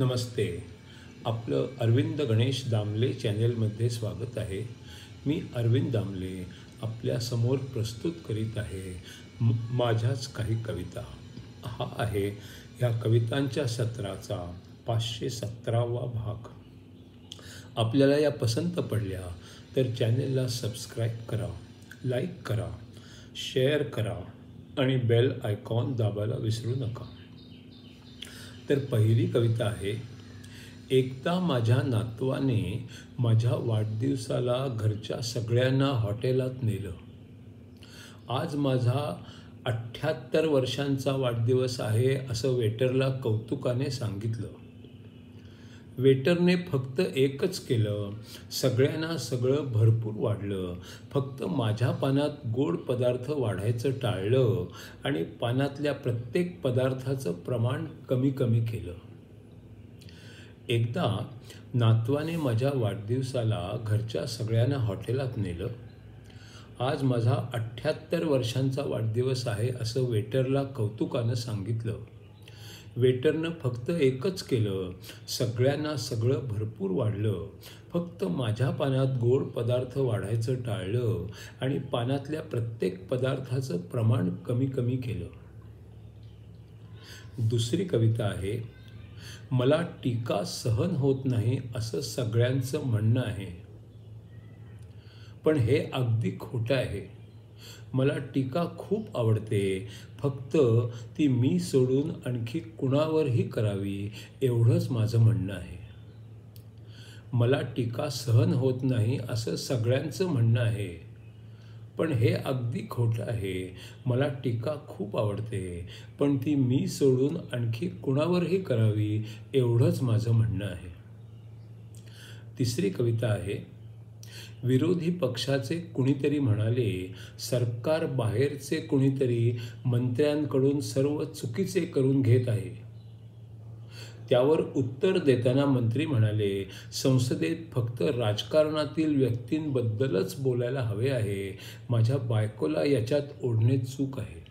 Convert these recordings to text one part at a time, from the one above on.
नमस्ते. आपलं अरविंद गणेश दामले चॅनेलमध्ये स्वागत आहे. मी अरविंद दामले आपल्यासमोर प्रस्तुत करीत आहे माझ्याच काही कविता. हा आहे या कवितांच्या सत्राचा 517वा भाग. आपल्याला या पसंत पडल्या तर चॅनेलला सबस्क्राईब करा, लाईक करा, शेअर करा आणि बेल आयकॉन दाबायला विसरू नका. तर पहिली कविता आहे. एकदा माझ्या नातवाने माझ्या वाढदिवसाला घरच्या सगळ्यांना हॉटेलात नेलं. आज माझा 78 वर्षांचा वाढदिवस आहे असं वेटरला कौतुकाने सांगितलं. वेटरने फक्त एकच केलं, सगळ्यांना सगळं भरपूर वाढलं. फक्त माझ्या पानात गोड पदार्थ वाढायचं टाळलं आणि पानातल्या प्रत्येक पदार्थाचं प्रमाण कमी कमी केलं. एकदा नातवाने माझ्या वाढदिवसाला घरच्या सगळ्यांना हॉटेलात नेलं. आज माझा 78 वर्षांचा वाढदिवस आहे असं वेटरला कौतुकानं सांगितलं. वेटरनं फक्त एकच केलं, सगळ्यांना सगळं भरपूर वाढलं. फक्त माझ्या पानात गोड पदार्थ वाढायचं टाळलं आणि पानातल्या प्रत्येक पदार्थाचं प्रमाण कमी कमी केलं. दुसरी कविता आहे. मला टीका सहन होत नाही असं सगळ्यांचं म्हणणं आहे, पण हे अगदी खोटं आहे. मला टीका खूप आवडते, फक्त ती मी सोडून आणखी कुणावरही करावी एवढंच माझं म्हणणं आहे. मला टीका सहन होत नाही असं सगळ्यांचं म्हणणं आहे, पण हे अगदी खोटं आहे. मला टीका खूप आवडते, पण ती मी सोडून आणखी कुणावरही करावी एवढंच माझं म्हणणं आहे. तिसरी कविता आहे. विरोधी पक्षाचे कुणीतरी म्हणाले, सरकार बाहेरचे कुणीतरी मंत्र्यांकडून सर्व चुकीचे करून घेत आहे. त्यावर उत्तर देताना मंत्री म्हणाले, संसदेत फक्त राजकारणातील व्यक्तींबद्दलच बोलायला हवे आहे. माझ्या बायकोला याच्यात ओढणे चूक आहे.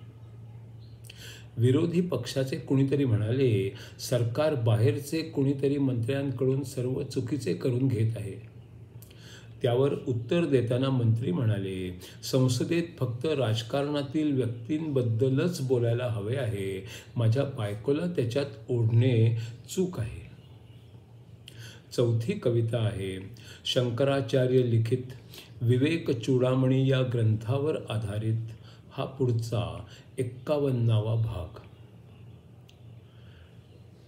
विरोधी पक्षाचे कुणीतरी म्हणाले, सरकार बाहेरचे कुणीतरी मंत्र्यांकडून सर्व चुकीचे करून घेत आहे. त्यावर उत्तर देताना मंत्री म्हणाले, संसदेत फक्त राजकारणातील व्यक्तींबद्दलच बोलायला हवे आहे. माझ्या बायकोला त्याच्यात ओढणे चूक आहे. चौथी कविता आहे. शंकराचार्य लिखित विवेक चूडामणी या ग्रंथावर आधारित हा पुढचा 51वा भाग.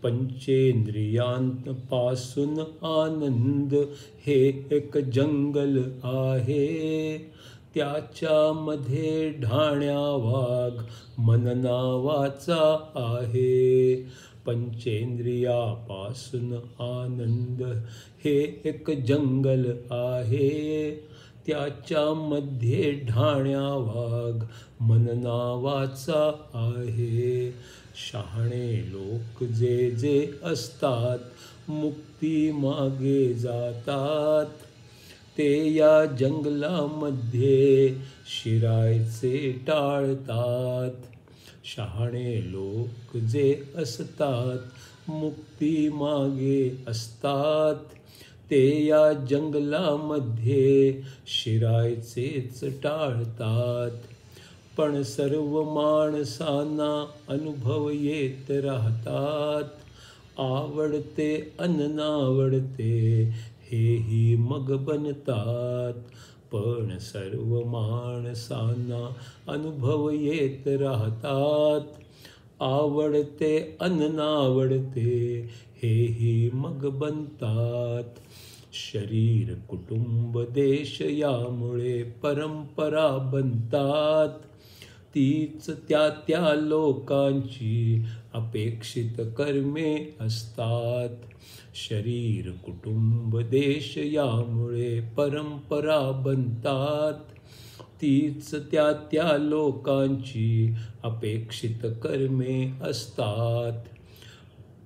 पंचेंद्रियांपासून आनंद हे एक जंगल आहे. त्याच्यामध्ये ढाण्या वाघ मन नावाचा आहे. पंचेंद्रियापासून आनंद हे एक जंगल आहे. त्याच्यामध्ये ढाण्या वाघ मन नावाचा आहे. शहाणे लोक जे जे असतात मुक्ती मागे जातात. ते या जंगलामध्ये शिरायचे टाळतात. शहाणे लोक जे असतात मुक्ती मागे असतात. ते या जंगलामध्ये शिरायचेच टाळतात. पण सर्व माणसांना अनुभव येत राहतात. आवडते अन नावडते हेही मग बनतात. पण सर्व माणसांना अनुभव येत राहतात. आवडते अन नावडते हेही मग बनतात. शरीर कुटुंब देश यामुळे परंपरा बनतात. तीच त्या त्या लोकांची अपेक्षित कर्मे असतात. शरीर कुटुंब देश यामुळे परंपरा बनतात. तीच त्या त्या लोकांची अपेक्षित कर्मे असतात.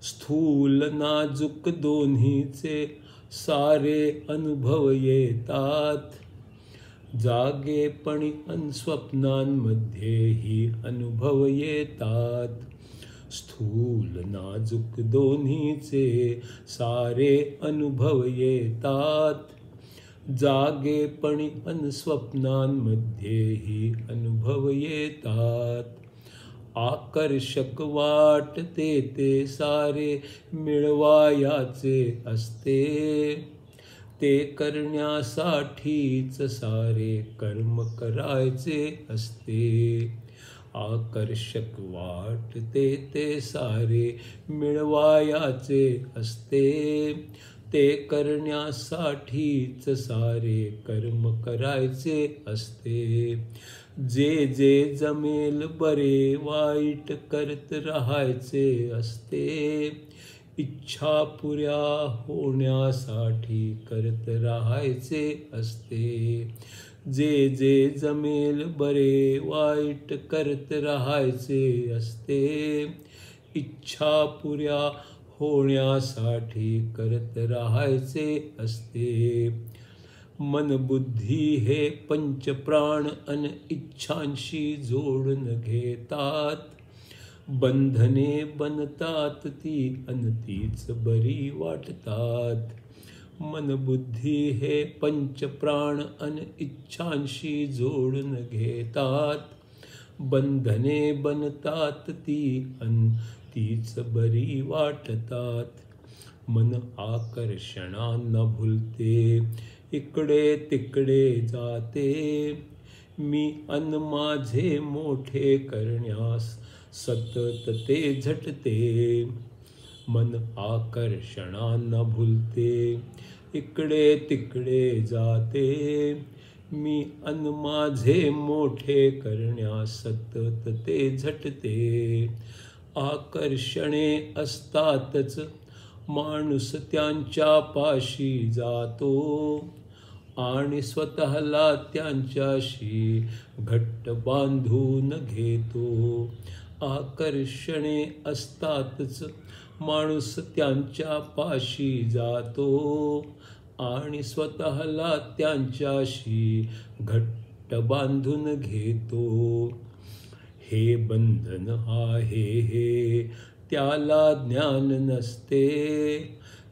स्थूल नाजूक दोन्हीचे सारे अनुभव येतात. जागेपणी अन स्वप्नांमध्येही अनुभव येतात. स्थूल नाजूक दोन्हीचे सारे अनुभव येतात. जागेपणी अन स्वप्नांमध्येही अनुभव येतात. आकर्षक वाटते ते सारे मिळवायाचे असते. ते करण्यासाठीच सारे कर्म करायचे असते. आकर्षक वाटते ते सारे मिळवायाचे असते. ते करण्यासाठीच सारे कर्म करायचे असते. जे जे जमेल बरे वाईट करत राहायचे असते. इच्छा पुऱ्या होण्यासाठी करत राहायचे असते. जे जे जमेल बरे वाईट करत राहायचे असते. इच्छा पुऱ्या होण्यासाठी करत राहायचे असते. मन बुद्धी हे पंचप्राण अन इच्छांशी जोडून घेतात. बंधने बनतात ती अन तीच बरी वाटतात. मन बुद्धी हे पंचप्राण अन इच्छांशी जोडून घेतात. बंधने बनतात ती अन तीच बरी वाटतात. मन आकर्षणांना भुलते, इकडे तिकडे जाते. मी अन माझे मोठे करण्यास सतत ते झटते. मन आकर्षणांना भुलते, इकडे तिकडे जाते. मी अन माझे मोठे करण्यास सतत ते झटते. आकर्षणे असतातच माणूस त्यांच्या पाशी जातो आणि स्वतःला त्यांच्याशी घट्ट बांधून घेतो. आकर्षणे असतातच माणूस त्यांच्या पाशी जातो आणि स्वतःला त्यांच्याशी घट्ट बांधून घेतो. हे बंधन आहे हे त्याला ज्ञान नसते.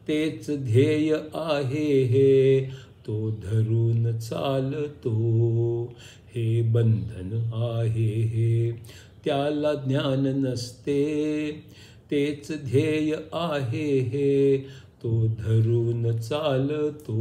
तेच ध्येय आहे हे तो धरून चालतो. हे बंधन आहे हे त्याला ज्ञान नसते. तेच ध्येय आहे हे तो धरून चालतो.